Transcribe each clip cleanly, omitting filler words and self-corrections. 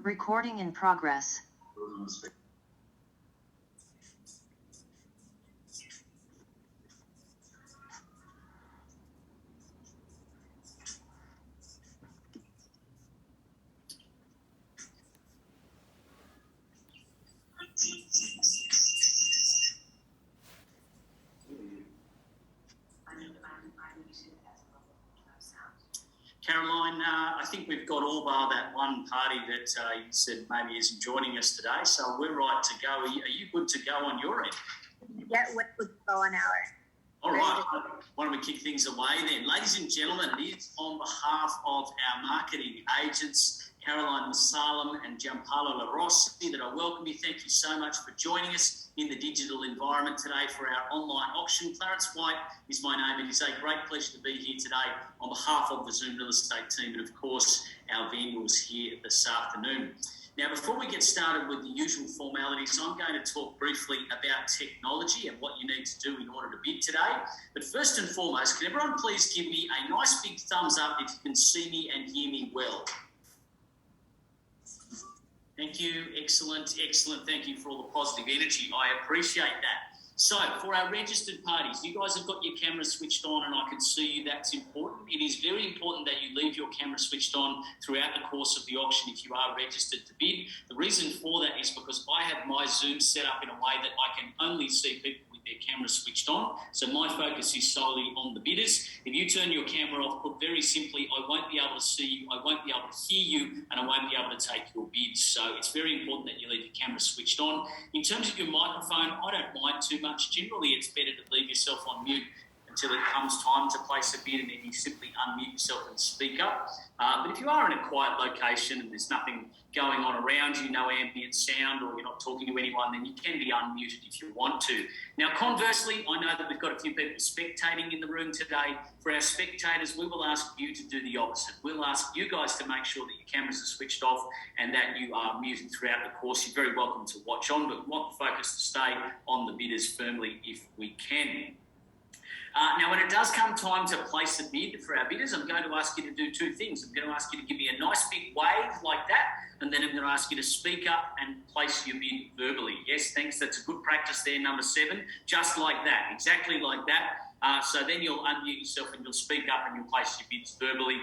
Recording in progress. Caroline, I think we've got all bar that one party that you said maybe isn't joining us today, so we're right to go. Are you good to go on your end? Yeah, we're good to go on our. All right, why don't we kick things away then? Ladies and gentlemen, it is on behalf of our marketing agents, Caroline Masalam and Gianpaolo La Rossi, that I welcome you. Thank you so much for joining us in the digital environment today for our online auction. Clarence White is my name. It is a great pleasure to be here today on behalf of the Zoom Real Estate team and, of course, our vendors here this afternoon. Now, before we get started with the usual formalities, I'm going to talk briefly about technology and what you need to do in order to bid today. But first and foremost, can everyone please give me a nice big thumbs up if you can see me and hear me well? Thank you. Excellent, excellent. Thank you for all the positive energy. I appreciate that. So, for our registered parties, you guys have got your camera switched on and I can see you. That's important. It is very important that you leave your camera switched on throughout the course of the auction if you are registered to bid. The reason for that is because I have my Zoom set up in a way that I can only see people with their camera switched on. So my focus is solely on the bidders. If you turn your camera off, put very simply, I won't be able to see you, I won't be able to hear you, and I won't be able to take your bids. So it's very important that you leave your camera switched on. In terms of your microphone, I don't mind too much. Generally, it's better to leave yourself on mute until it comes time to place a bid, and then you simply unmute yourself and speak up. But if you are in a quiet location and there's nothing going on around you, no ambient sound, or you're not talking to anyone, then you can be unmuted if you want to. Now, conversely, I know that we've got a few people spectating in the room today. For our spectators, we will ask you to do the opposite. We'll ask you guys to make sure that your cameras are switched off and that you are muted throughout the course. You're very welcome to watch on, but we want the focus to stay on the bidders firmly if we can. Now, when it does come time to place a bid for our bidders, I'm going to ask you to do two things. I'm going to ask you to give me a nice big wave like that, and then I'm going to ask you to speak up and place your bid verbally. Yes, thanks. That's a good practice there, number 7. Just like that, exactly like that. So then you'll unmute yourself and you'll speak up and you'll place your bids verbally.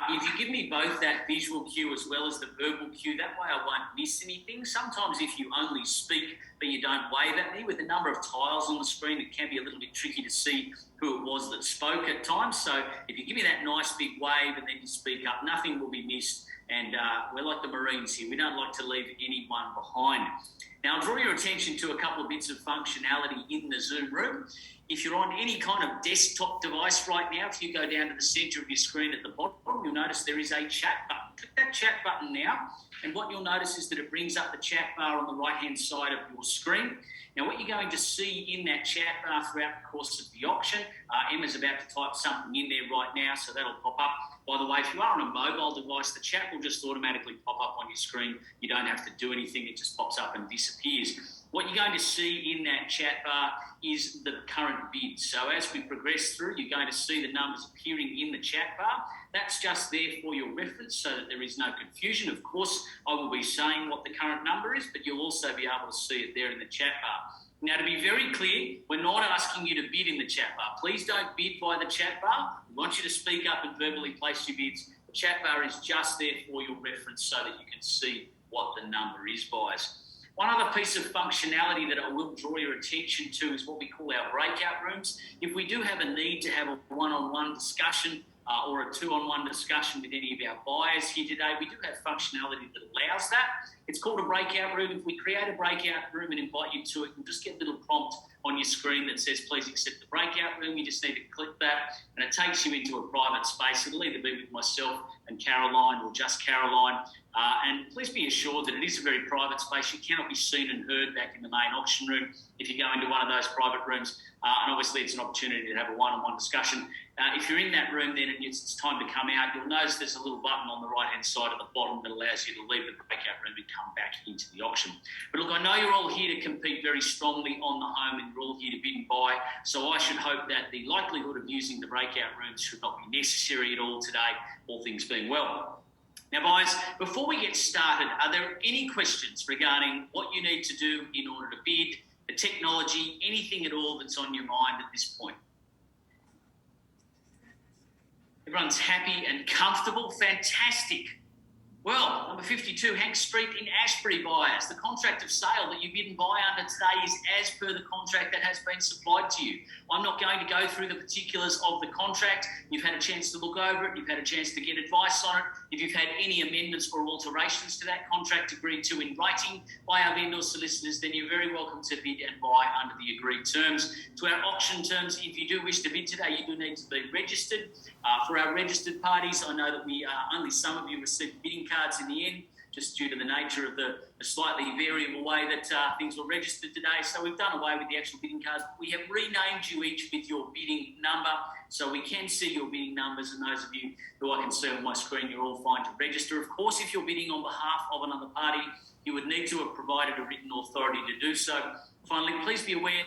If you give me both that visual cue as well as the verbal cue, that way I won't miss anything. Sometimes if you only speak but you don't wave at me, with the number of tiles on the screen, it can be a little bit tricky to see who it was that spoke at times. So if you give me that nice big wave and then you speak up, nothing will be missed. And we're like the Marines here. We don't like to leave anyone behind. Now, I'll draw your attention to a couple of bits of functionality in the Zoom room. If you're on any kind of desktop device right now, if you go down to the centre of your screen at the bottom, you'll notice there is a chat button. Click that chat button now, and what you'll notice is that it brings up the chat bar on the right-hand side of your screen. Now, what you're going to see in that chat bar throughout the course of the auction, Emma's about to type something in there right now, so that'll pop up. By the way, if you are on a mobile device, the chat will just automatically pop up on your screen. You don't have to do anything. It just pops up and disappears. What you're going to see in that chat bar is the current bid. So as we progress through, you're going to see the numbers appearing in the chat bar. That's just there for your reference so that there is no confusion. Of course, I will be saying what the current number is, but you'll also be able to see it there in the chat bar. Now, to be very clear, we're not asking you to bid in the chat bar. Please don't bid by the chat bar. We want you to speak up and verbally place your bids. The chat bar is just there for your reference so that you can see what the number is, guys. One other piece of functionality that I will draw your attention to is what we call our breakout rooms. If we do have a need to have a one-on-one discussion or a two-on-one discussion with any of our buyers here today, we do have functionality that allows that. It's called a breakout room. If we create a breakout room and invite you to it, you'll just get a little prompt on your screen that says, please accept the breakout room. You just need to click that and it takes you into a private space. It'll either be with myself and Caroline or just Caroline. And please be assured that it is a very private space. You cannot be seen and heard back in the main auction room if you go into one of those private rooms. And obviously it's an opportunity to have a one-on-one discussion. If you're in that room then and it's time to come out, you'll notice there's a little button on the right-hand side at the bottom that allows you to leave the breakout room and come back into the auction. But look, I know you're all here to compete very strongly on the home and you're all here to bid and buy, so I should hope that the likelihood of using the breakout rooms should not be necessary at all today, all things being well. Now, guys, before we get started, are there any questions regarding what you need to do in order to bid, the technology, anything at all that's on your mind at this point? Everyone's happy and comfortable. Fantastic. Well, number 52, Hank Street in Ashbury, buyers. The contract of sale that you bid and buy under today is as per the contract that has been supplied to you. I'm not going to go through the particulars of the contract. You've had a chance to look over it. You've had a chance to get advice on it. If you've had any amendments or alterations to that contract agreed to in writing by our vendor solicitors, then you're very welcome to bid and buy under the agreed terms. To our auction terms, if you do wish to bid today, you do need to be registered. For our registered parties, I know that only some of you received bidding cards in the end, just due to the nature of the slightly variable way that things were registered today. So we've done away with the actual bidding cards. We have renamed you each with your bidding number, so we can see your bidding numbers, and those of you who I can see on my screen, you're all fine to register. Of course, if you're bidding on behalf of another party, you would need to have provided a written authority to do so. Finally, please be aware,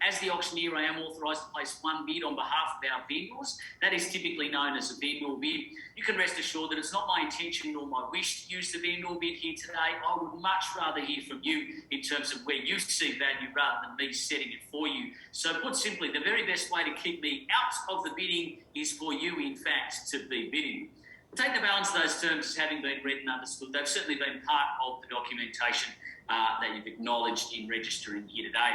as the auctioneer, I am authorised to place one bid on behalf of our vendors. That is typically known as a vendor bid. You can rest assured that it's not my intention nor my wish to use the vendor bid here today. I would much rather hear from you in terms of where you see value rather than me setting it for you. So put simply, the very best way to keep me out of the bidding is for you, in fact, to be bidding. Take the balance of those terms as having been read and understood. They've certainly been part of the documentation that you've acknowledged in registering here today.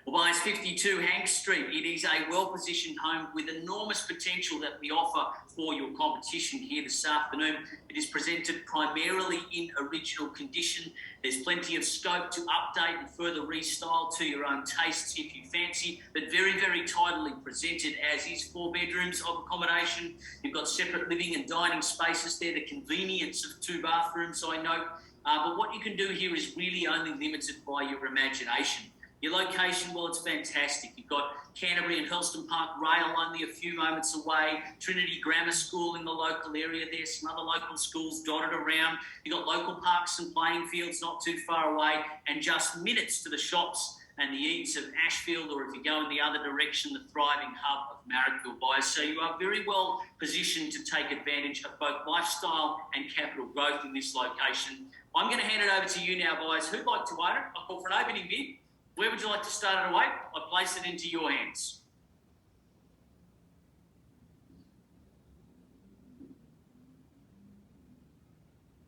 Well, buyers, 52 Hank Street. It is a well-positioned home with enormous potential that we offer for your competition here this afternoon. It is presented primarily in original condition. There's plenty of scope to update and further restyle to your own tastes if you fancy, but very, very tidily presented, as is 4 bedrooms of accommodation. You've got separate living and dining spaces there, the convenience of 2 bathrooms, I note. But what you can do here is really only limited by your imagination. Your location, well, it's fantastic. You've got Canterbury and Helston Park Rail only a few moments away, Trinity Grammar School in the local area there, some other local schools dotted around. You've got local parks and playing fields not too far away, and just minutes to the shops and the eats of Ashfield, or if you go in the other direction, the thriving hub of Marrickville, buyers. So you are very well positioned to take advantage of both lifestyle and capital growth in this location. I'm going to hand it over to you now, buyers. Who'd like to own it? I'll call for an opening bid. Where would you like to start it away? I place it into your hands.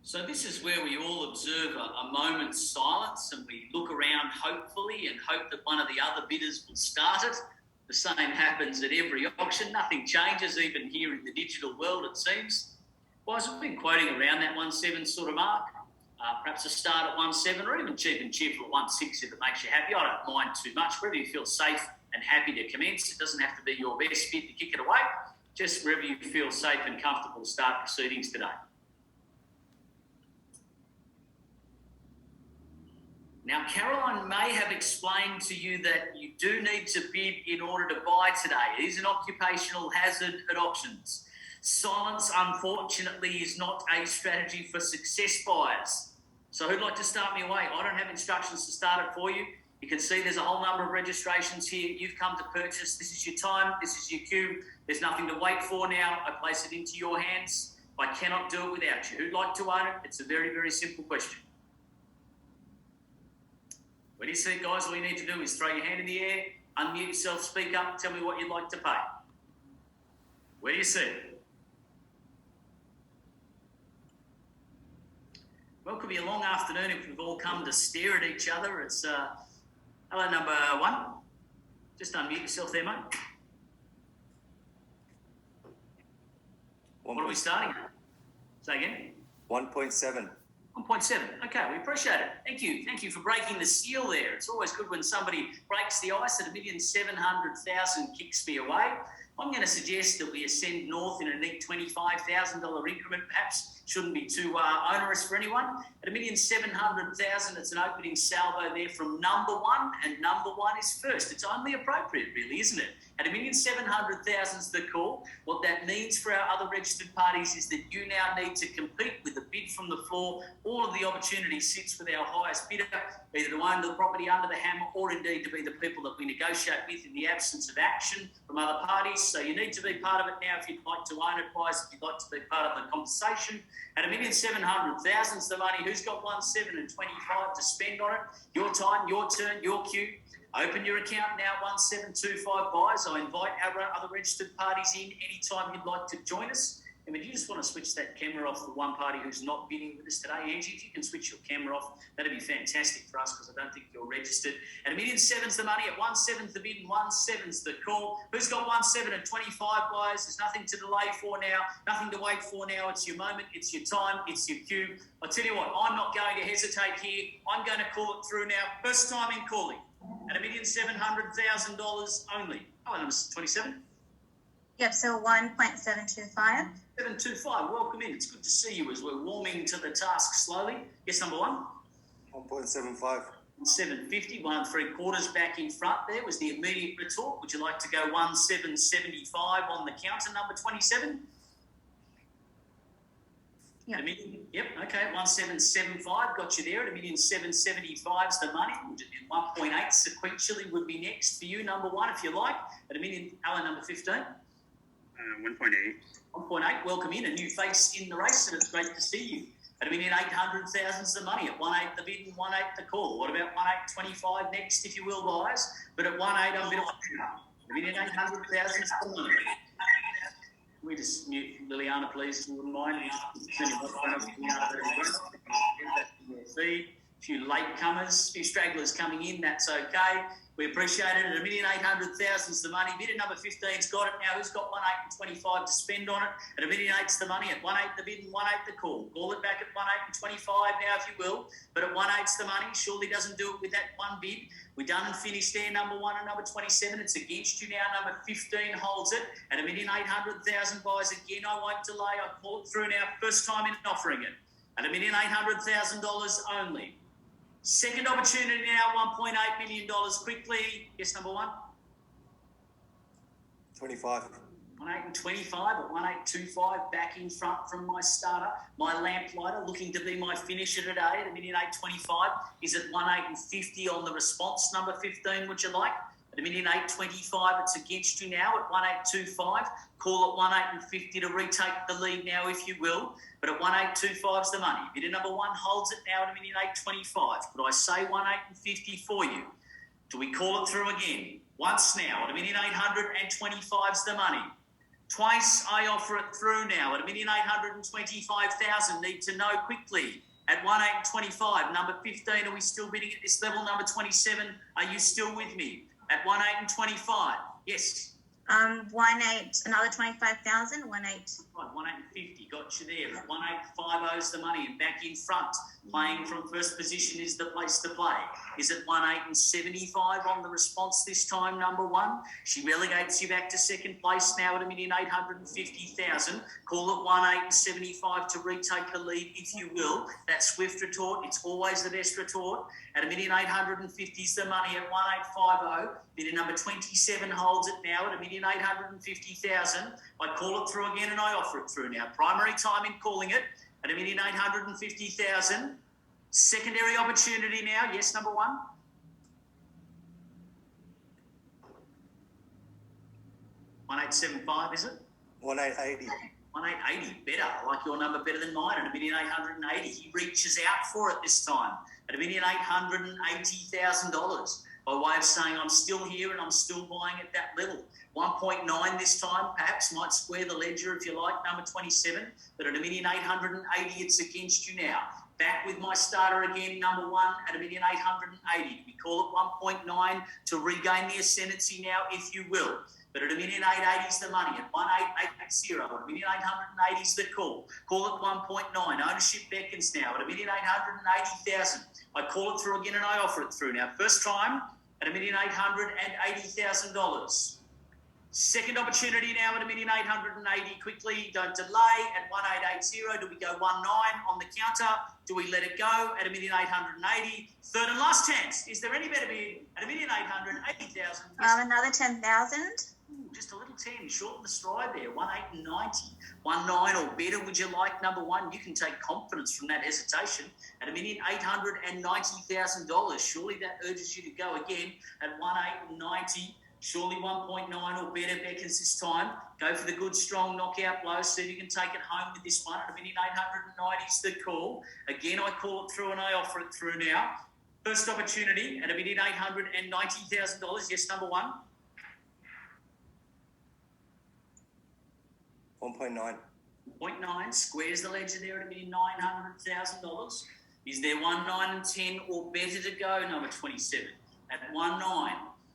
So this is where we all observe a moment's silence, and we look around hopefully and hope that one of the other bidders will start it. The same happens at every auction. Nothing changes, even here in the digital world, it seems. Well, I've been quoting around that 1.7 sort of mark. Perhaps a start at 1.7, or even cheap and cheerful at 1.6 if it makes you happy. I don't mind too much. Wherever you feel safe and happy to commence, it doesn't have to be your best bid to kick it away. Just wherever you feel safe and comfortable to start proceedings today. Now, Caroline may have explained to you that you do need to bid in order to buy today. It is an occupational hazard at auctions. Silence, unfortunately, is not a strategy for success, buyers. So who'd like to start me away? I don't have instructions to start it for you. You can see there's a whole number of registrations here. You've come to purchase. This is your time. This is your cue. There's nothing to wait for now. I place it into your hands. I cannot do it without you. Who'd like to own it? It's a very, very simple question. When you see it, guys, all you need to do is throw your hand in the air, unmute yourself, speak up, tell me what you'd like to pay. Where do you see it? Well, it could be a long afternoon if we've all come to stare at each other. It's hello, number 1. Just unmute yourself there, mate. What are we starting at? Say again. 1.7. 1.7. Okay, we appreciate it. Thank you. Thank you for breaking the seal there. It's always good when somebody breaks the ice. At 1,700,000 kicks me away. I'm going to suggest that we ascend north in a neat $25,000 increment, perhaps. Shouldn't be too onerous for anyone. At 1,700,000, it's an opening salvo there from number 1, and number 1 is first. It's only appropriate, really, isn't it? At 1,700,000 is the call. What that means for our other registered parties is that you now need to compete with a bid from the floor. All of the opportunity sits with our highest bidder, either to own the property under the hammer or indeed to be the people that we negotiate with in the absence of action from other parties. so you need to be part of it now if you'd like to own it, guys, if you'd like to be part of the conversation. At 1,700,000's the money. Who's got 1,725 to spend on it? Your time, your turn, your cue. Open your account now, 1725 buys. I invite our other registered parties in anytime you'd like to join us. And if you just want to switch that camera off for one party who's not bidding with us today, Angie, if you can switch your camera off, that'd be fantastic for us because I don't think you're registered. At 1,700,000's the money, at 1/7 the bid and 1/7's the call. Who's got 1/7 and 25 buys? There's nothing to delay for now, nothing to wait for now. It's your moment, it's your time, it's your cue. I tell you what, I'm not going to hesitate here. I'm going to call it through now. First time in calling at $1,700,000 only. Oh, number 27. Yep, so 1.725. 725, welcome in. It's good to see you as we're warming to the task slowly. Yes, number one. 1.75. 750, 1 3/4 back in front there was the immediate retort. Would you like to go 1.775 on the counter, number 27? Yep. Yep, okay, 1.775 got you there. At 1,775's the money. 1.8 sequentially would be next for you, number one, if you like. At Alan, number 15. 1.8. 1.8, welcome in, a new face in the race, and it's great to see you. At 1,800,000's the money. At 1.8 the bid and 1.8 the call. What about 1.825 next, if you will, guys? But at 1.8 I'm a bit of a 1,800,000's the money. Can we just mute Liliana, please, if you wouldn't mind? A few latecomers, a few stragglers coming in, that's okay. We appreciate it. At 1,800,000's the money. Bid at number 15's got it now. Who's got 1.8 and 25 to spend on it? At 1,800,000's the money. At 1.8 the bid and 1.8 the call. Call it back at 1.8 and 25 now, if you will. But at 1.8's the money. Surely doesn't do it with that one bid. We're done and finished there, number one and number 27. It's against you now. Number 15 holds it. At 1,800,000 buys again. I won't delay. I call it through now. First time in offering it. At $1,800,000 only. Second opportunity now, $1.8 million quickly. Yes, number one. 25. 1.8 and 25 at 1.825 back in front from my starter. My lamplighter looking to be my finisher today at 1,825 is at 1.8 and 50 on the response, number 15, would you like? At 1,825, it's against you now at 1.825. Call at 1.8 and 50 to retake the lead now, if you will. But at 1.825's the money. Bidder number one holds it now at 1,825. But I say 1.8 and 50 for you. Do we call it through again? Once now at 1,825's the money. Twice I offer it through now at 1,825,000. Need to know quickly. At 1.8 and 25, number 15, are we still bidding at this level? Number 27, are you still with me? At 1.8 and 25, yes. 1.8, another 25,000, 1.8. Right, 1.8 and 50, got you there. At 1.850's the money and back in front. Playing from first position is the place to play. Is at 1.8 and 75 on the response this time, number one. She relegates you back to second place now at 1,850,000. Call it 1.8 and 75 to retake the lead, if you will. That swift retort, it's always the best retort. At 1,850's the money at 1.850. Bidder number 27 holds it now at 1,850,000. I call it through again and I offer it through now. Primary time in calling it at 1,850,000. Secondary opportunity now. Yes, number one. 1.875, is it? 1.880. 1.880, better. I like your number better than mine at 1,880. He reaches out for it this time at $1,880,000 by way of saying I'm still here and I'm still buying at that level. 1.9 this time, perhaps might square the ledger if you like, number 27, but at 1,880 it's against you now. Back with my starter again, number one at 1,880. We call it 1.9 to regain the ascendancy now, if you will. But at 1,880's the money. At 1,880, at 1,880's the call. Call it 1.9. Ownership beckons now at 1,880,000. I call it through again and I offer it through now. First time at $1,880,000. Second opportunity now at 1,880. Quickly, don't delay. At 1,880, do we go 1.9 on the counter? Do we let it go at 1,880? Third and last chance. Is there any better bid at 1,880,000? Another 10,000. Just a little 10, shorten the stride there, 1.890. 1.9 or better, would you like, number one? You can take confidence from that hesitation at $1,890,000. Surely that urges you to go again at 1.890. Surely 1.9 or better beckons this time. Go for the good, strong knockout blow. See if you can take it home with this one. At $1,890 is the call. Again, I call it through and I offer it through now. First opportunity at $1,890,000. Yes, number one. 1.9. 0.9 squares the ledger there at $1,900,000. Is there 1, 9 and 10 or better to go, number 27? At 1, 9.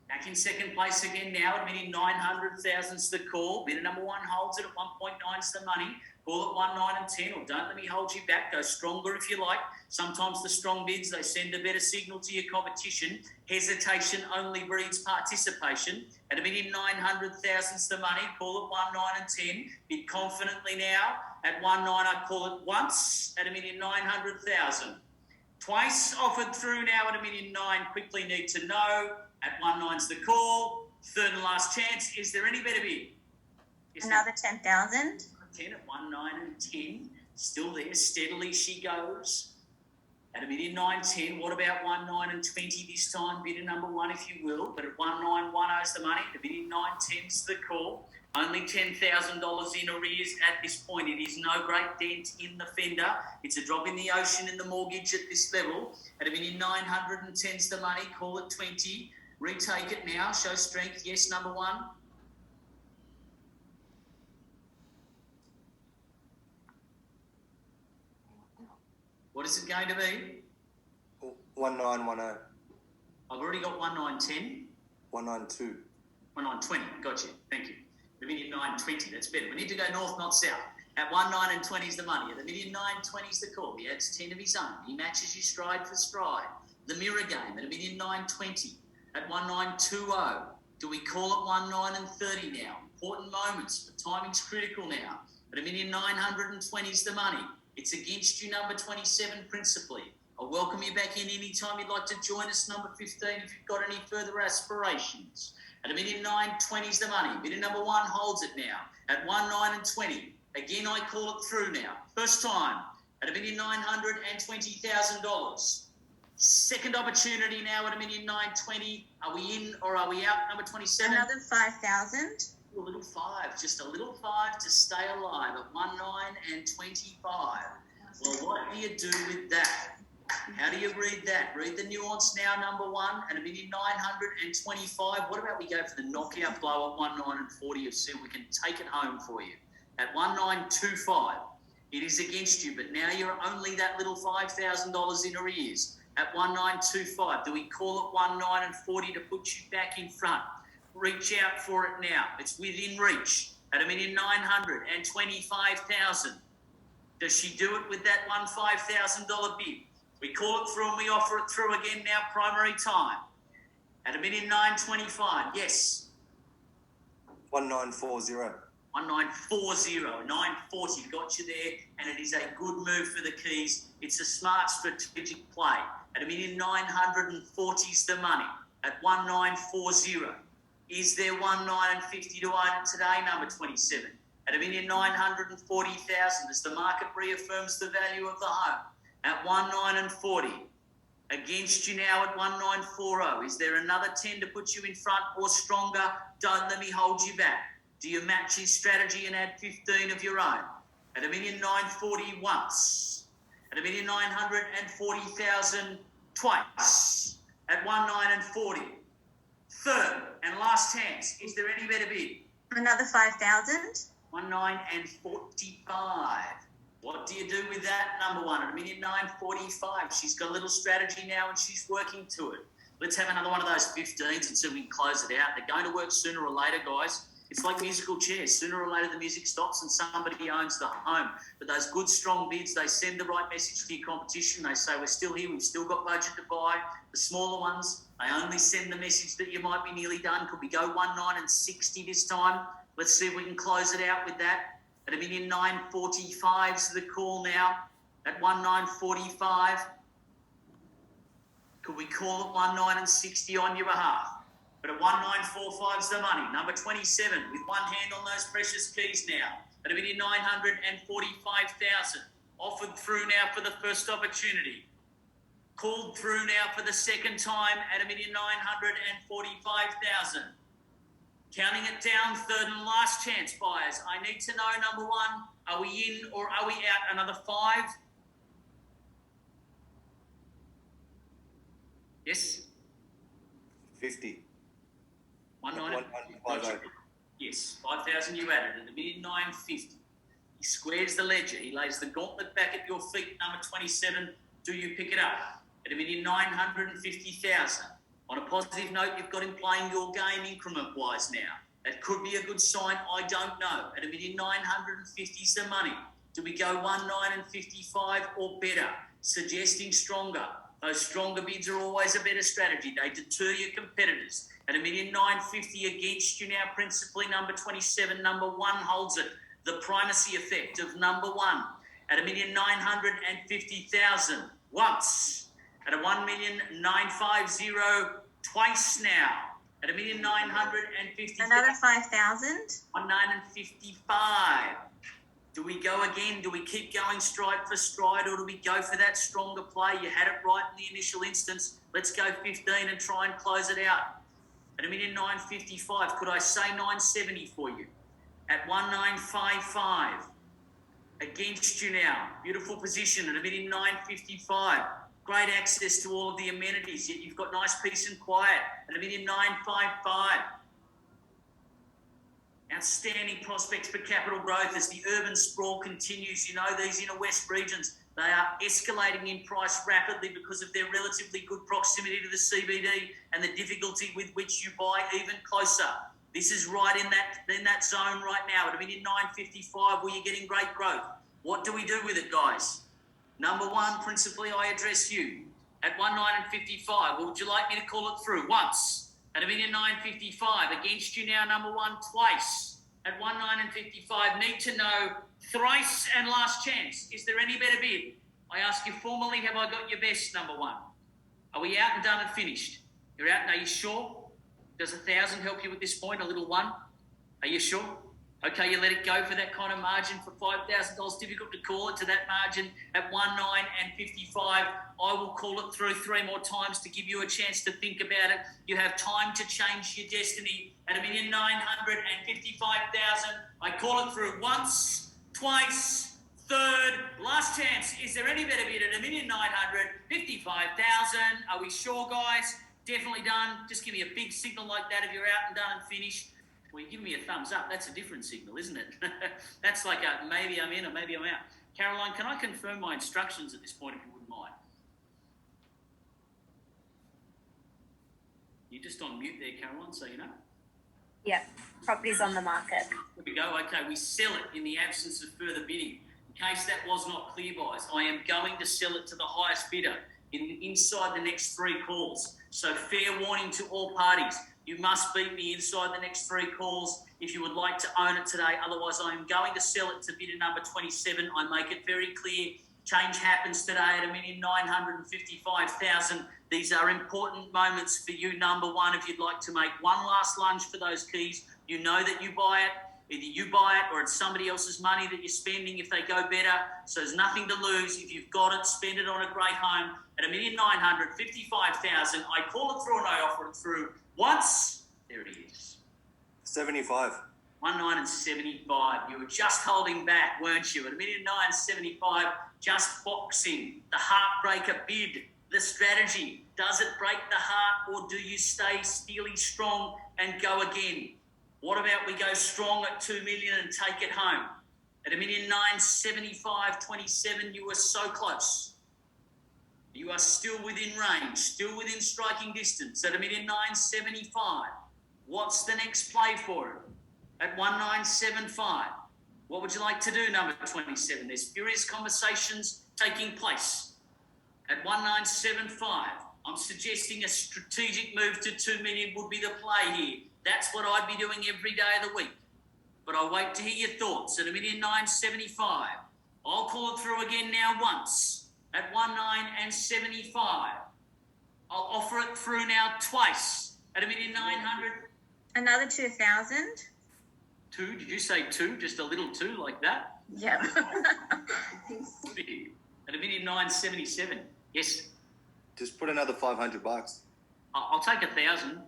Back in second place again now at $1,900,000's the call. Bidder number one holds it at 1.9's the money. Call it 1, 9 and 10, or don't let me hold you back. Go stronger if you like. Sometimes the strong bids, they send a better signal to your competition. Hesitation only breeds participation. At $1,900,000's the money. Call it 1, 9 and 10. Bid confidently now. At 1, 9, I call it once at $1,900,000. Twice offered through now at $1,900,000. Quickly need to know. At 1, 9's the call. Third and last chance. Is there any better bid? Yes, Another 10,000. 10 at 1, 9 and 10. Still there. Steadily she goes. At $1,910. What about 1, 9 and 20 this time? Bidder number one, if you will. But at 1, 9, 1 owes the money. At $1,910's the call. Only $10,000 in arrears at this point. It is no great dent in the fender. It's a drop in the ocean in the mortgage at this level. At $1,910's the money. Call it 20. Retake it now. Show strength. Yes, number one. What is it going to be? 1910. I've already got 1910. 192. 1920. Gotcha. Thank you. $1,920. That's better. We need to go north, not south. At 1, 9 and 20 is the money. At $1,920 is the call. He adds 10 of his own. He matches you stride for stride. The mirror game at $1,920. At 1920. Do we call it 1, 9 and 30 now? Important moments, but timing's critical now. At $1,920 is the money. It's against you, number 27, principally. I'll welcome you back in anytime you'd like to join us, number 15, if you've got any further aspirations. At $1,920 is the money. Bidder number one holds it now. At 1, 9 and 20. Again, I call it through now. First time at $1,920,000. Second opportunity now at $1,920. Are we in or are we out, number 27? Another 5,000. A little 5, just a little 5 to stay alive at 1, 9 and 25. Well, what do you do with that? How do you read that? Read the nuance now, number one, at $1,925. What about we go for the knockout blow at 1, 9 and 40 and see if we can take it home for you? At 1,925, it is against you, but now you're only that little $5,000 in arrears. At 1,925, do we call it 1, 9 and 40 to put you back in front? Reach out for it now. It's within reach at $1,925,000. Does she do it with that one $5,000 bid? We call it through and we offer it through again now, primary time. At $1,925, yes. 1940. 1940, 940 got you there, and it is a good move for the keys. It's a smart strategic play. At $1,940 is the money. At 1940. Is there 1, 9 and 50 to own it today, number 27? At $1,940,000 as the market reaffirms the value of the home. At 1, 9 and 40. Against you now at 1940. Is there another 10 to put you in front or stronger? Don't let me hold you back. Do you match his strategy and add 15 of your own? At $1,940 once. At $1,940,000 twice. At 1, 9 and 40. Third and last chance. Is there any better bid? Another 5,000. 1, 9 and 45. What do you do with that, number one? At $1,945. She's got a little strategy now and she's working to it. Let's have another one of those 15s and see if we can close it out. They're going to work sooner or later, guys. It's like musical chairs. Sooner or later, the music stops and somebody owns the home. But those good, strong bids, they send the right message to your competition. They say, we're still here. We've still got budget to buy. The smaller ones, they only send the message that you might be nearly done. Could we go 1, 9 and 60 this time? Let's see if we can close it out with that. At $1,945's the call now. At 1,945. Could we call it 1, 9 and 60 on your behalf? But at 1,945's the money. Number 27 with one hand on those precious keys now. At $1,945,000. Offered through now for the first opportunity. Called through now for the second time at $1,945,000. Counting it down, third and last chance, buyers. I need to know, number one, are we in or are we out? Another 5? Yes? 50. 1950. Yes, 5,000 you added at 1,950,000. He squares the ledger. He lays the gauntlet back at your feet, number 27. Do you pick it up at 1,950,000? On a positive note, you've got him playing your game increment-wise now. That could be a good sign. I don't know. At 1,950,000 is the money. Do we go 1,955 or better? Suggesting stronger. Those stronger bids are always a better strategy. They deter your competitors. At 1,950,000 against you now, principally number 27, number 1 holds it. The primacy effect of number 1 at 1,950,000 once. At a 1,950,000 twice now. At 1,950,000. Another 5,000. 1,955. Do we go again? Do we keep going stride for stride, or do we go for that stronger play? You had it right in the initial instance. Let's go 15 and try and close it out. At 1,955, could I say 970 for you? At 1,955. Against you now. Beautiful position at 1,955. Great access to all of the amenities. Yet you've got nice peace and quiet at 1,955. Outstanding prospects for capital growth as the urban sprawl continues. You know, these inner west regions, they are escalating in price rapidly because of their relatively good proximity to the CBD and the difficulty with which you buy even closer. This is right in that zone right now. At 1,955, where you're getting great growth. What do we do with it, guys? Number 1, principally, I address you. At 1,955, would you like me to call it through? Once. At 1,955, against you now, number 1, twice. At 1,955, need to know thrice and last chance. Is there any better bid? I ask you formally, have I got your best, number 1? Are we out and done and finished? You're out and are you sure? Does 1,000 help you at this point, a little 1? Are you sure? Okay, you let it go for that kind of margin for $5,000. Difficult to call it to that margin at 1,955. I will call it through 3 more times to give you a chance to think about it. You have time to change your destiny at 1,955,000. I call it through once, twice, third, last chance. Is there any better bid at 1,955,000? Are we sure, guys? Definitely done. Just give me a big signal like that if you're out and done and finished. Well, you give me a thumbs up. That's a different signal, isn't it? That's like a maybe I'm in or maybe I'm out. Caroline, can I confirm my instructions at this point if you wouldn't mind? You're just on mute there, Caroline, so you know. Yep, property's on the market. There we go. Okay, we sell it in the absence of further bidding. In case that was not clear, guys, I am going to sell it to the highest bidder inside the next 3 calls. So fair warning to all parties. You must beat me inside the next 3 calls if you would like to own it today. Otherwise, I am going to sell it to bidder number 27. I make it very clear. Change happens today at 1,955,000. These are important moments for you, number 1. If you'd like to make one last lunge for those keys, you know that you buy it. Either you buy it or it's somebody else's money that you're spending if they go better. So there's nothing to lose. If you've got it, spend it on a great home at 1,955,000. I call it through and I offer it through once. There it is. 75. 1,975. You were just holding back, weren't you? At 1,975, just boxing. The heartbreaker bid. The strategy. Does it break the heart or do you stay steely strong and go again? What about we go strong at 2 million and take it home? At 1,975,27, you were so close. You are still within range, still within striking distance. At 1,975, what's the next play for it? At 1,975, what would you like to do, number 27? There's furious conversations taking place. At 1,975, I'm suggesting a strategic move to 2 million would be the play here. That's what I'd be doing every day of the week. But I'll wait to hear your thoughts at 1,975. I'll call it through again now once at 1,975. I'll offer it through now twice at 1,900. Another 2,000. 2? Did you say 2? Just a little 2 like that? Yep. At 1,977. Yes. Just put another $500. I'll take 1,000.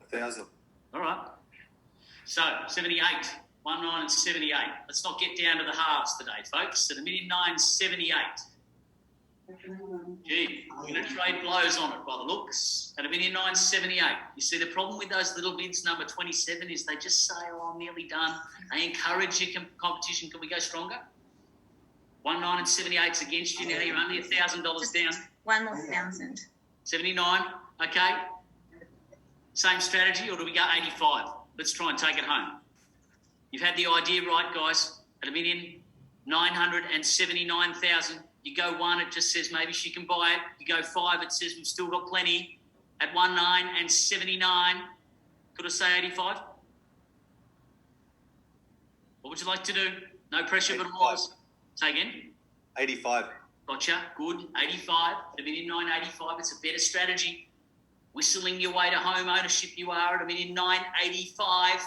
1,000. All right. So 78, 19 and 78. Let's not get down to the halves today, folks. At $1,978,000. Gee, we're going to trade blows on it by the looks. At $1,978,000. You see, the problem with those little bids, number 27, is they just say, oh, I'm nearly done. They encourage your competition. Can we go stronger? 19 and 78 is against you now. You're only $1,000 down. One more thousand. 79, okay. Same strategy, or do we go 85? Let's try and take it home. You've had the idea right, guys. At $1,979,000. You go 1, it just says maybe she can buy it. You go 5, it says we've still got plenty. At 19 and 79, could I say 85? What would you like to do? No pressure, but otherwise. Say again. 85. Gotcha. Good. 85. At $1,985,000, it's a better strategy. Whistling your way to home ownership, you are at $1,985,000.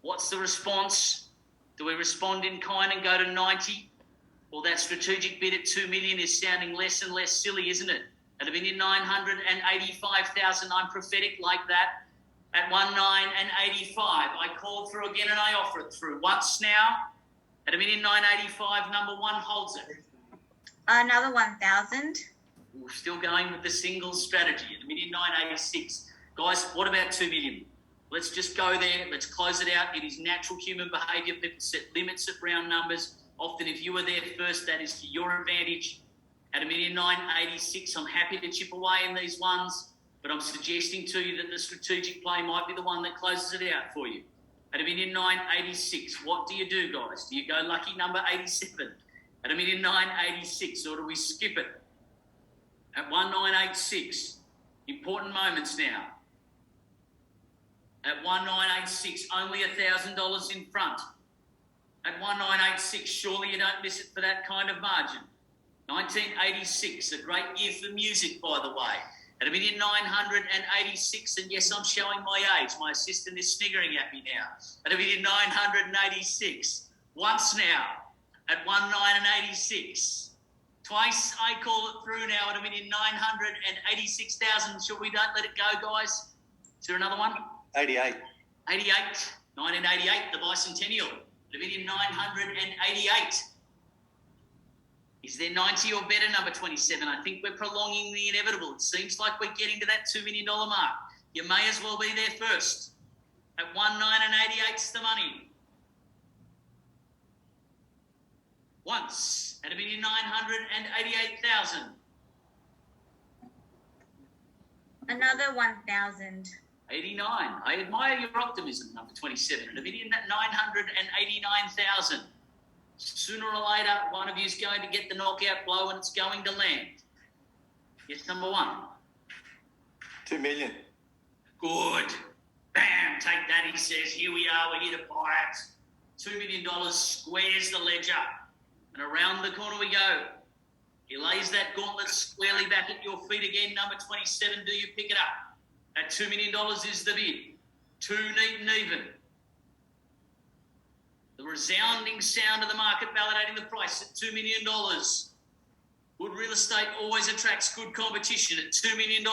What's the response? Do we respond in kind and go to 90? Well, that strategic bid at $2 million is sounding less and less silly, isn't it? At $1,985,000, I'm prophetic like that. At $1,985,000, I call through again and I offer it through. Once now, at $1,985,000, number 1 holds it. Another 1,000. We're still going with the singles strategy at $1,986,000. Guys, what about $2 million? Let's just go there. Let's close it out. It is natural human behaviour. People set limits at round numbers. Often, if you were there first, that is to your advantage. At $1,986,000, I'm happy to chip away in these ones, but I'm suggesting to you that the strategic play might be the one that closes it out for you. At $1,986,000, what do you do, guys? Do you go lucky number 87 at $1,986,000, or do we skip it? At $1,986,000, important moments now. At $1,986,000, only $1,000 in front. At $1,986,000, surely you don't miss it for that kind of margin. 1986, a great year for music, by the way. At $1,986,000, and yes, I'm showing my age. My assistant is sniggering at me now. At $1,986,000, once now at $1,986,000. Twice I call it through now at $1,986,000. Sure we don't let it go, guys? Is there another one? 88. 88, 1988, the bicentennial. At $1,988,000. Is there 90 or better, number 27? I think we're prolonging the inevitable. It seems like we're getting to that $2 million mark. You may as well be there first. At $1,988's the money. Once at $1,988,000. Another 1,000. 89. I admire your optimism, number 27. At $1,989,000. Sooner or later, one of you is going to get the knockout blow and it's going to land. Yes, number 1. 2 million. Good. Bam, take that, he says. Here we are, we're here to buy it. $2 million squares the ledger. And around the corner we go. He lays that gauntlet squarely back at your feet again, number 27. Do you pick it up? At $2 million is the bid. 2 neat and even. The resounding sound of the market validating the price at $2 million. Good real estate always attracts good competition. At $2 million,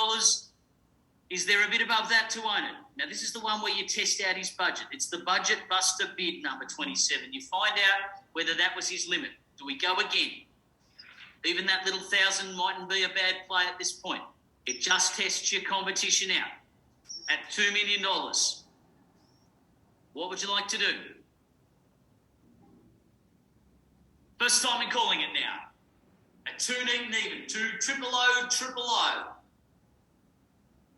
is there a bit above that to own it? Now, this is the one where you test out his budget. It's the budget buster bid, number 27. You find out whether that was his limit. Do we go again? Even that little 1,000 mightn't be a bad play at this point. It just tests your competition out. At $2 million, what would you like to do? First time in calling it now. At 2 neat and even. 2 triple O.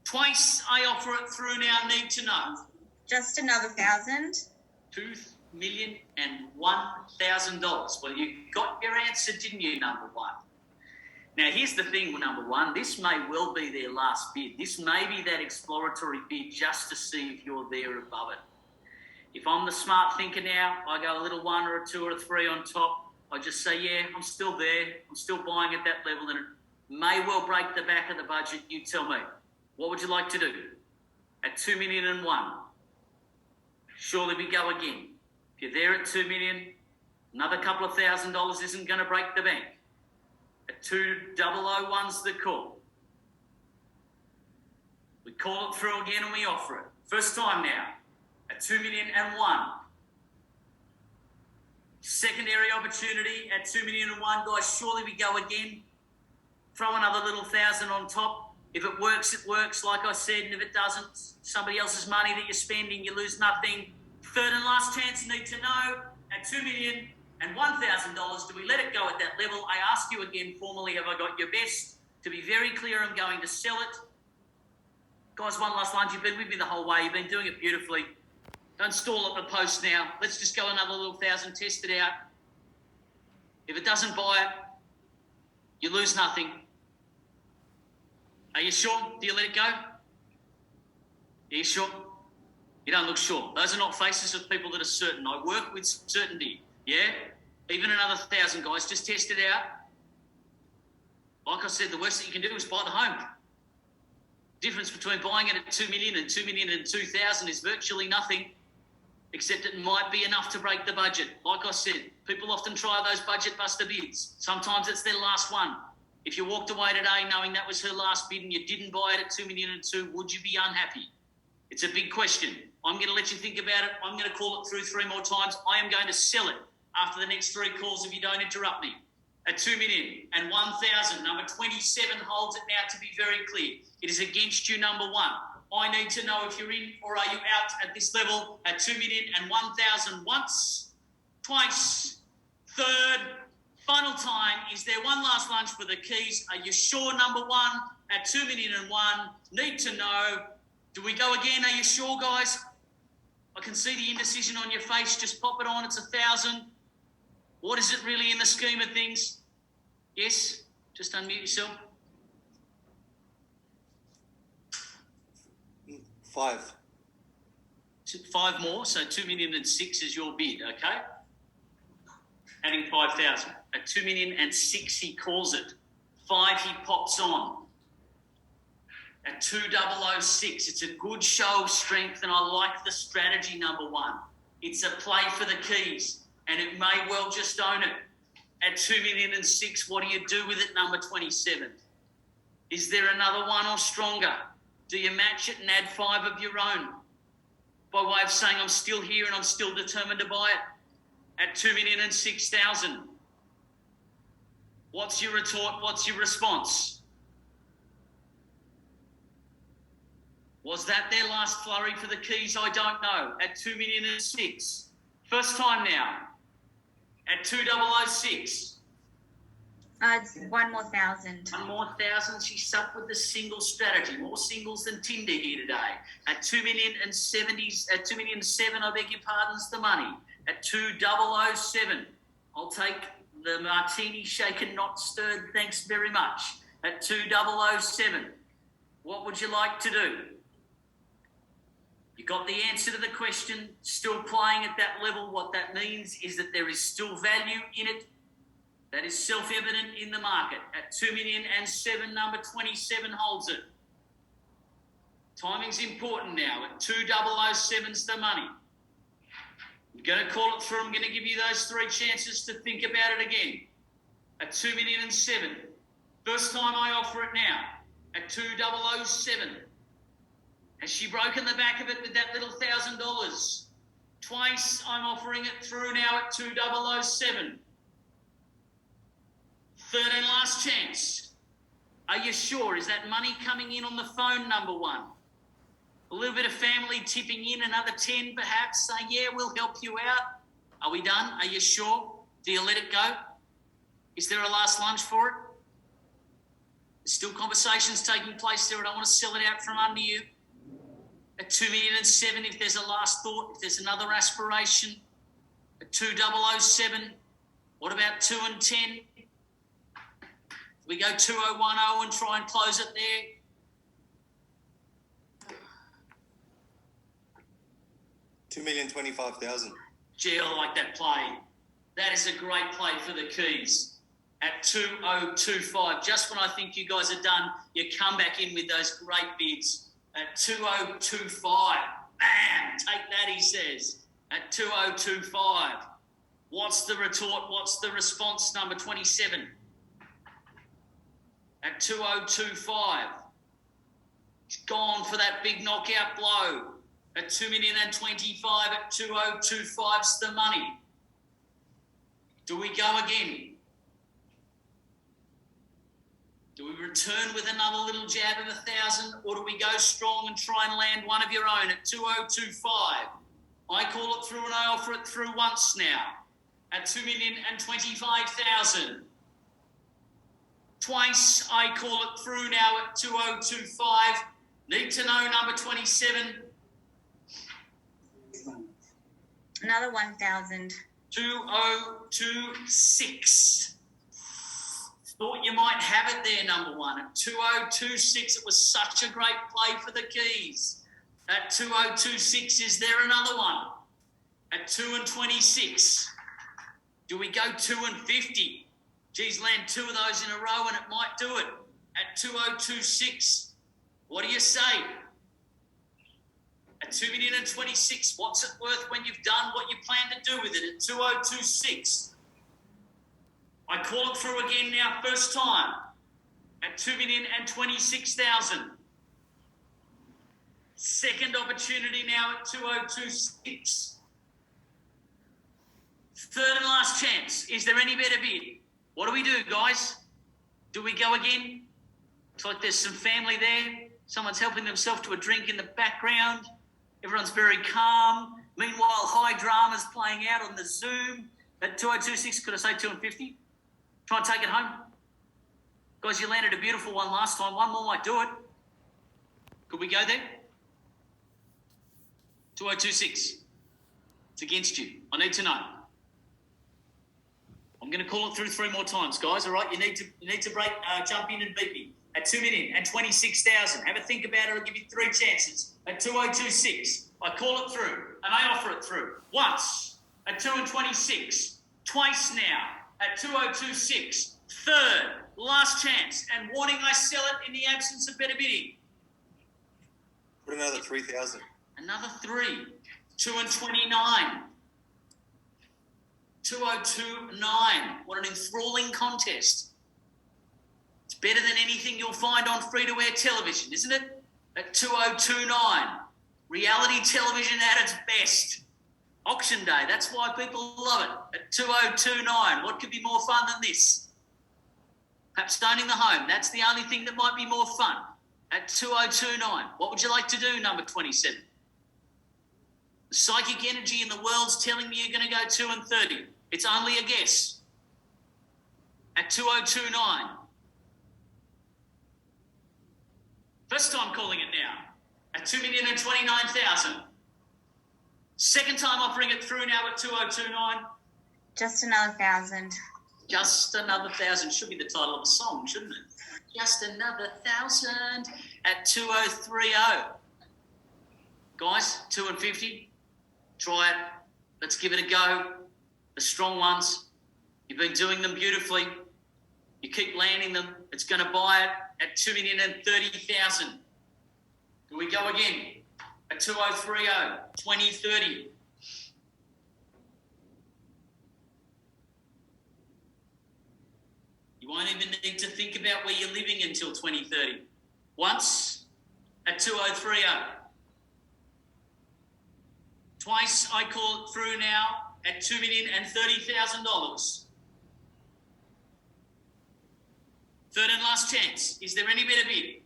Twice I offer it through now, need to know. Just another 1,000. $2,001,000. Well, you got your answer, didn't you, number 1? Now, here's the thing, number 1. This may well be their last bid. This may be that exploratory bid just to see if you're there above it. If I'm the smart thinker now, I go a little 1 or a 2 or a 3 on top. I just say, yeah, I'm still there. I'm still buying at that level, and it may well break the back of the budget. You tell me. What would you like to do? At $2,001,000. Surely we go again. If you're there at $2 million, another couple of $1,000 isn't going to break the bank. At 2,001's the call. We call it through again and we offer it. First time now. at 2,000,001. Secondary opportunity at 2,000,001. Guys, surely we go again. Throw another little thousand on top. If it works, it works, like I said, and if it doesn't, somebody else's money that you're spending, you lose nothing. Third and last chance, need to know, at $2,001,000, do we let it go at that level? I ask you again formally, have I got your best? To be very clear, I'm going to sell it. Guys, one last lunge. You've been with me the whole way. You've been doing it beautifully. Don't stall at the post now. Let's just go another little thousand, test it out. If it doesn't buy it, you lose nothing. Are you sure? Do you let it go? Are you sure? You don't look sure. Those are not faces of people that are certain. I work with certainty. Yeah? Even another thousand, guys. Just test it out. Like I said, the worst that you can do is buy the home. Difference between buying it at 2 million and 2 million and 2,000 is virtually nothing, except it might be enough to break the budget. Like I said, people often try those budget buster bids. Sometimes it's their last one. If you walked away today knowing that was her last bid and you didn't buy it at 2 million and 2, would you be unhappy? It's a big question. I'm going to let you think about it. I'm going to call it through 3 more times. I am going to sell it after the next 3 calls if you don't interrupt me. At 2,001,000, number 27 holds it now, to be very clear. It is against you, number 1. I need to know if you're in or are you out at this level at 2,001,000 once, twice, third, final time. Is there one last lunge for the keys? Are you sure, number 1, at 2,001,000? Need to know. Do we go again? Are you sure, guys? I can see the indecision on your face. Just pop it on. It's 1,000. What is it really in the scheme of things? Yes? Just unmute yourself. 5. 5 more, so 2,006,000 is your bid, okay? Adding 5,000. At 2,006,000 he calls it. 5 he pops on. At 2,006, it's a good show of strength, and I like the strategy, number 1. It's a play for the keys, and it may well just own it. At 2,006,000, what do you do with it, number 27? Is there another one or stronger? Do you match it and add 5 of your own? By way of saying, I'm still here and I'm still determined to buy it. At 2,006,000. What's your retort? What's your response? Was that their last flurry for the keys? I don't know. At 2,006,000. First time now. At 2,006. It's 1 more thousand. 1 more thousand. She's stuck with the single strategy. More singles than Tinder here today. At 2,070,000, at 2,007,000, I beg your pardon's the money. At 2,007, I'll take the martini shaken, not stirred. Thanks very much. At 2,007, what would you like to do? You got the answer to the question. Still playing at that level. What that means is that there is still value in it. That is self-evident in the market. At 2,007,000, number 27 holds it. Timing's important now. At 2,007's the money. I'm going to call it through. I'm going to give you those 3 chances to think about it again. At 2,007,000. First time I offer it now. At 2,007. Has she broken the back of it with that little $1,000? Twice I'm offering it through now at 2,007. Third and last chance. Are you sure? Is that money coming in on the phone, number 1? A little bit of family tipping in, another 10 perhaps. Say, yeah, we'll help you out. Are we done? Are you sure? Do you let it go? Is there a last lunge for it? There's still conversations taking place there. I don't want to sell it out from under you. At 2,007,000, if there's a last thought, if there's another aspiration. At 2,007, what about 2 and 10? We go 2,010 and try and close it there. $2,025,000. Gee, I like that play. That is a great play for the keys. At 2,025, just when I think you guys are done, you come back in with those great bids. At 2,025, bam, take that, he says. At 2,025, what's the retort? What's the response, number 27? At 2,025, he's gone for that big knockout blow. At 2,025,000 at 2,025's the money. Do we go again? Do we return with another little jab of 1,000, or do we go strong and try and land one of your own at 2,025? I call it through and I offer it through once now at 2,025,000. Twice I call it through now at 2,025. Need to know number 27. Another 1,000. 2,026. Thought you might have it there, number one. At 2,026, it was such a great play for the keys. At 2,026, is there another one? At 2,26, do we go 2,50? Geez, land two of those in a row and it might do it. At 2,026, what do you say? At 2,026, what's it worth when you've done what you plan to do with it at 2,026? I call it through again now, first time, at 2,026,000. Second opportunity now at 2,026. Third and last chance. Is there any better bid? What do we do, guys? Do we go again? Looks like there's some family there. Someone's helping themselves to a drink in the background. Everyone's very calm. Meanwhile, high drama's playing out on the Zoom. At 2,026, could I say 2,50? Try and take it home. Guys, you landed a beautiful one last time. One more might do it. Could we go there? 2,026. It's against you. I need to know. I'm going to call it through 3 more times, guys. All right, you need to jump in and beat me at 2,026,000. Have a think about it. I'll give you 3 chances at 2,026. I call it through and I offer it through once at 2,026. Twice now at 2,026. Third, last chance, and warning, I sell it in the absence of better bidding. Put another 3,000. Another 3. 2,029. 2,029. What an enthralling contest. It's better than anything you'll find on free-to-air television, isn't it? At 2,029. Reality television at its best. Auction day, that's why people love it. At 2,029. What could be more fun than this? Perhaps owning the home. That's the only thing that might be more fun. At 2,029. What would you like to do, number 27? The psychic energy in the world's telling me you're going to go 2,030. It's only a guess. At 2,029. First time calling it now. At 2,029,000. Second time offering it through now at 2,029. Just another 1,000. Just another 1,000. Should be the title of a song, shouldn't it? Just another 1,000 at 2,030. Guys, 2,50. Try it. Let's give it a go. The strong ones. You've been doing them beautifully. You keep landing them. It's going to buy it at 2,030,000. Do we go again? At 2,030, 2030. You won't even need to think about where you're living until 2030. Once at 2,030. Twice I call it through now at $2,030,000. Third and last chance. Is there any better bid?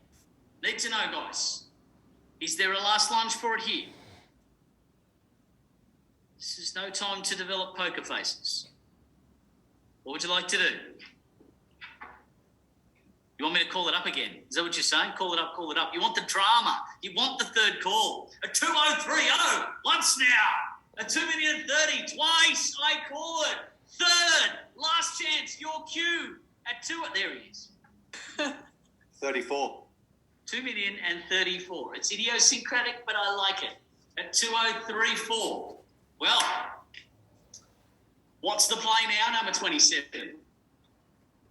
Need to know, guys. Is there a last lunge for it here? This is no time to develop poker faces. What would you like to do? You want me to call it up again? Is that what you're saying? Call it up, call it up. You want the drama. You want the third call. A 2,030, once now. A 2,030, twice, I call it. Third, last chance, your cue. At 2, there he is. 34. 2,034. It's idiosyncratic, but I like it. At 2,034. Well, what's the play now, number 27?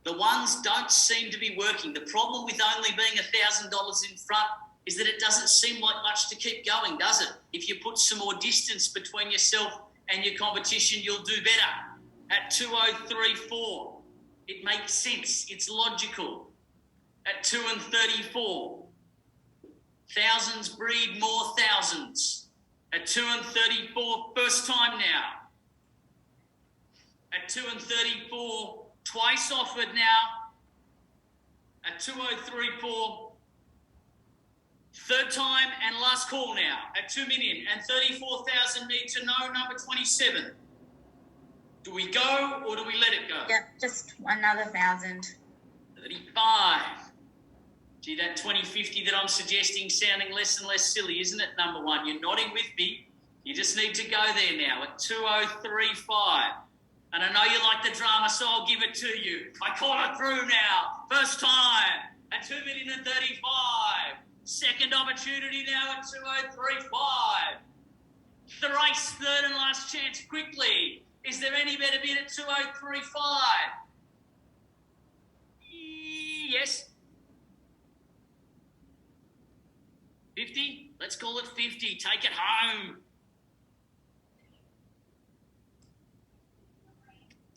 The ones don't seem to be working. The problem with only being $1,000 in front is that it doesn't seem like much to keep going, does it? If you put some more distance between yourself and your competition, you'll do better. At 2,034, it makes sense. It's logical. At 2,34, thousands breed more thousands. At 2 and 34, first time now. At 2 and 34, twice offered now. At 2034, third time and last call now. At 2,034,000, need to know number 27. Do we go or do we let it go? Yep, just another 1,000. 35. Gee, that 2050 that I'm suggesting sounding less and less silly, isn't it, number one? You're nodding with me. You just need to go there now at 2035. And I know you like the drama, so I'll give it to you. I call it through now. First time at 2,035,000. Second opportunity now at 2035. Thrice third and last chance quickly. Is there any better bid at 2035? Yes. 50? Let's call it 50. Take it home.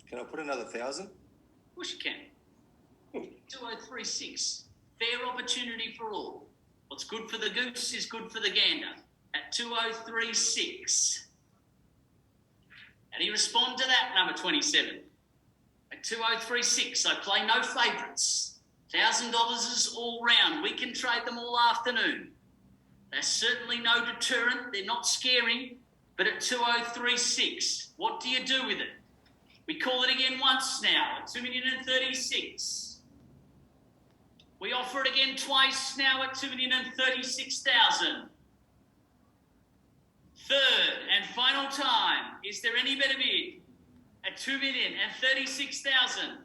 Can I put another 1,000? Of course you can. 2036. Fair opportunity for all. What's good for the goose is good for the gander. At 2036. How do you respond to that, number 27? At 2036, I play no favourites. $1,000 is all round. We can trade them all afternoon. They're certainly no deterrent. They're not scary. But at 2036, what do you do with it? We call it again once now at 2,036,000. We offer it again twice now at 2,036,000. Third and final time. Is there any better bid? At 2,036,000.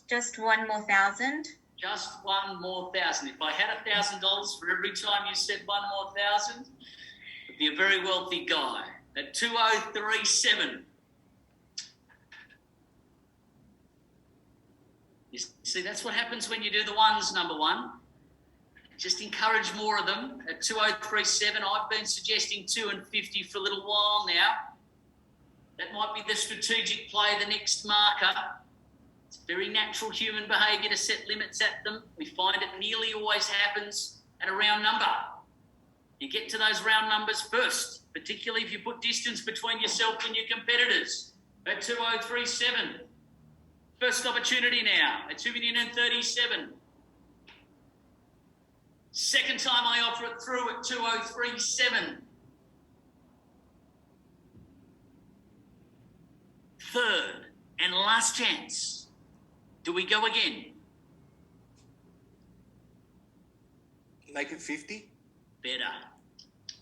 Just one more 1,000. Just one more 1,000. If I had $1,000 for every time you said one more 1,000, I'd be a very wealthy guy. At 2037. You see, that's what happens when you do the ones, number one. Just encourage more of them. At 2037, I've been suggesting 2 and 50 for a little while now. That might be the strategic play, the next marker. It's very natural human behaviour to set limits at them. We find it nearly always happens at a round number. You get to those round numbers first, particularly if you put distance between yourself and your competitors. At 2037. First opportunity now at 2,037,000. Second time I offer it through at 2037. Third and last chance. Do we go again? Make it 50? Better.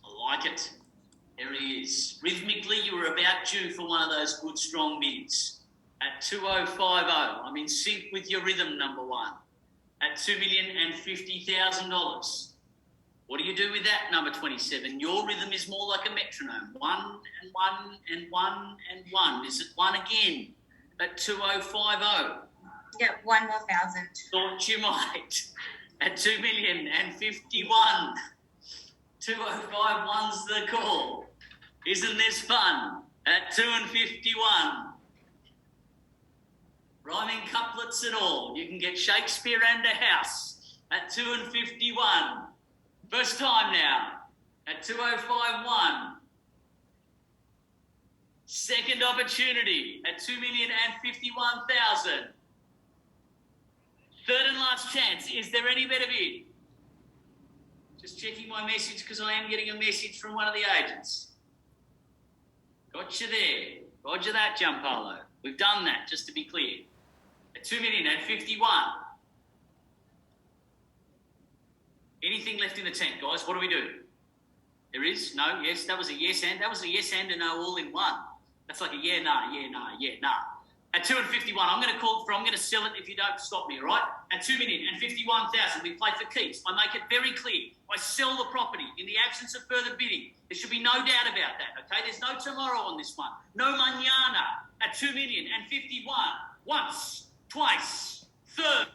I like it. There he is. Rhythmically, you were about due for one of those good strong bids. At 2050, I'm in sync with your rhythm, number one. At $2,050,000. What do you do with that, number 27? Your rhythm is more like a metronome. 1 and 1 and 1 and 1. Is it 1 again? At 2050. Yep, one more 1,000. Thought you might. At 2,051,000. 2051's the call. Isn't this fun? At 2 and 51. Rhyming couplets and all. You can get Shakespeare and a house at 2 and 51. First time now at 2051. Second opportunity at 2,051,000. Third and last chance. Is there any better bid? Just checking my message because I am getting a message from one of the agents. Got you there. Roger that, Giampaolo. We've done that, just to be clear. At 2,051,000. Anything left in the tank, guys? What do we do? There is? No? Yes? That was a yes and? That was a yes and a no all in one. That's like a yeah, nah, yeah, nah, yeah, nah. At 251, I'm going to call for, I'm going to sell it if you don't stop me, all right? At 2,051,000, we play for keeps. I make it very clear. I sell the property in the absence of further bidding. There should be no doubt about that, okay? There's no tomorrow on this one. No mañana. At 2,051,000. Once, twice, third,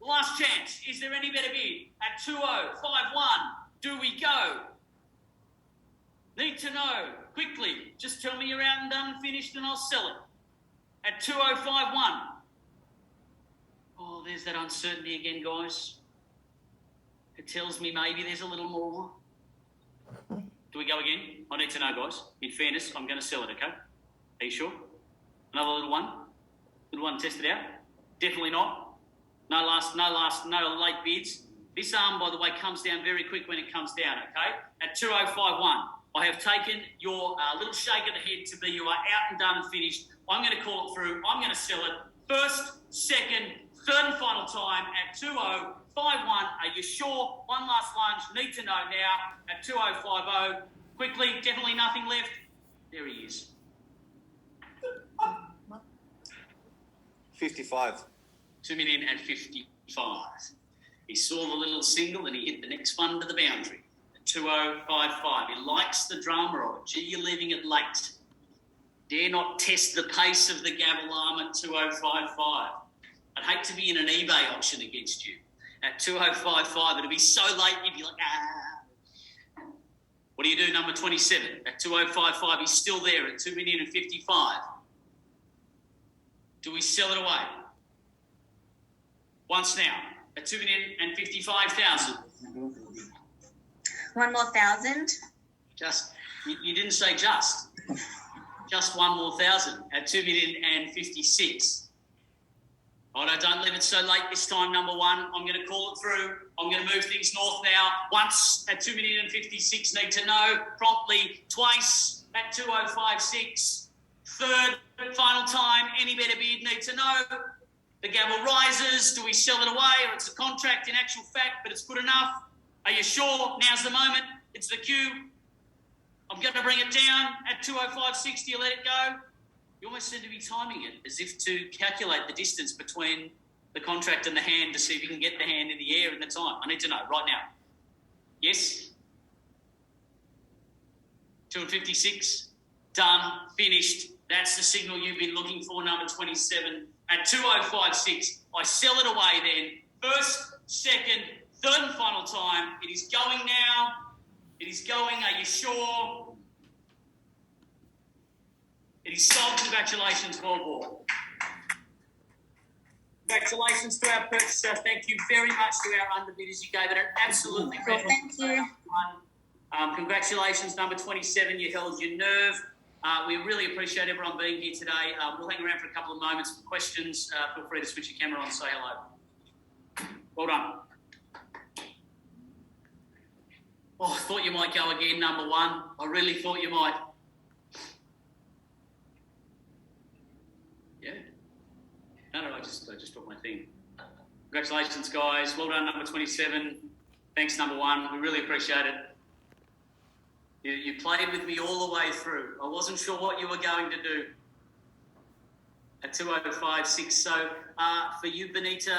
last chance. Is there any better bid? At 2051, do we go? Need to know. Quickly. Just tell me you're out and done and finished and I'll sell it. At 2051. Oh, there's that uncertainty again, guys. It tells me maybe there's a little more. Do we go again? I need to know, guys. In fairness, I'm going to sell it, okay? Are you sure? Another little one? Little one, test it out? Definitely not. No late bids. This arm, by the way, comes down very quick when it comes down, okay? At 2051, I have taken your little shake of the head to be you are out and done and finished. I'm going to call it through. I'm going to sell it. First, second, third and final time at 2051. Are you sure? One last lunge. Need to know now at 2050. Quickly, definitely nothing left. There he is. 55. 2,055,000. He saw the little single and he hit the next one to the boundary. 2055. He likes the drama of it. Gee, you're leaving it late. Dare not test the pace of the gavel arm at 2055. I'd hate to be in an eBay auction against you. At 2055, it'd be so late you'd be like, ah. What do you do, number 27? At 2055, he's still there at 2,055,000. Do we sell it away? Once now, at 2,055,000. One more thousand. Just, you didn't say just. Just one more thousand at 2,056,000. Oh, no, don't leave it so late this time, number one. I'm going to call it through. I'm going to move things north now. Once at 2,056,000, need to know. Promptly, twice at 2,056,000. Third, final time, any better bid, need to know. The gavel rises. Do we sell it away, or it's a contract in actual fact, but it's good enough? Are you sure? Now's the moment. It's the cue. I'm going to bring it down at 205.60. You let it go. You almost seem to be timing it as if to calculate the distance between the contract and the hand to see if you can get the hand in the air in the time. I need to know right now. Yes? 256. Done. Finished. That's the signal you've been looking for, number 27. At 205.6, I sell it away then. First, second, third and final time. It is going now. It is going. Are you sure? It is sold. Congratulations, well bought. Congratulations to our purchaser. Thank you very much to our underbidders. You gave it an absolutely Thank you. congratulations, number 27. You held your nerve. We really appreciate everyone being here today. We'll hang around for a couple of moments for questions. Feel free to switch your camera on and say hello. Well done. Oh, I thought you might go again, number one. I really thought you might. Yeah. No, I just dropped my thing. Congratulations, guys. Well done, number 27. Thanks, number one. We really appreciate it. You played with me all the way through. I wasn't sure what you were going to do at 205.6. So for you, Benita,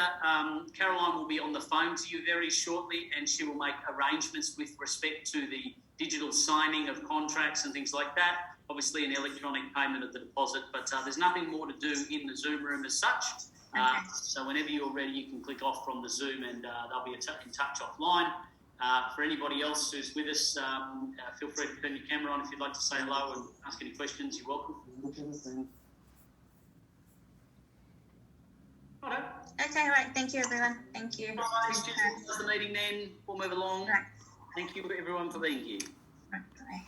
Caroline will be on the phone to you very shortly, and she will make arrangements with respect to the digital signing of contracts and things like that. Obviously, an electronic payment of the deposit, but there's nothing more to do in the Zoom room as such. So whenever you're ready, you can click off from the Zoom, and they'll be in touch offline. For anybody else who's with us, feel free to turn your camera on if you'd like to say hello and ask any questions. You're welcome. Righto. Okay, right. Thank you, everyone. Thank you. Guys, just the meeting then. We'll move along. Right. Thank you everyone for being here. Right. Bye.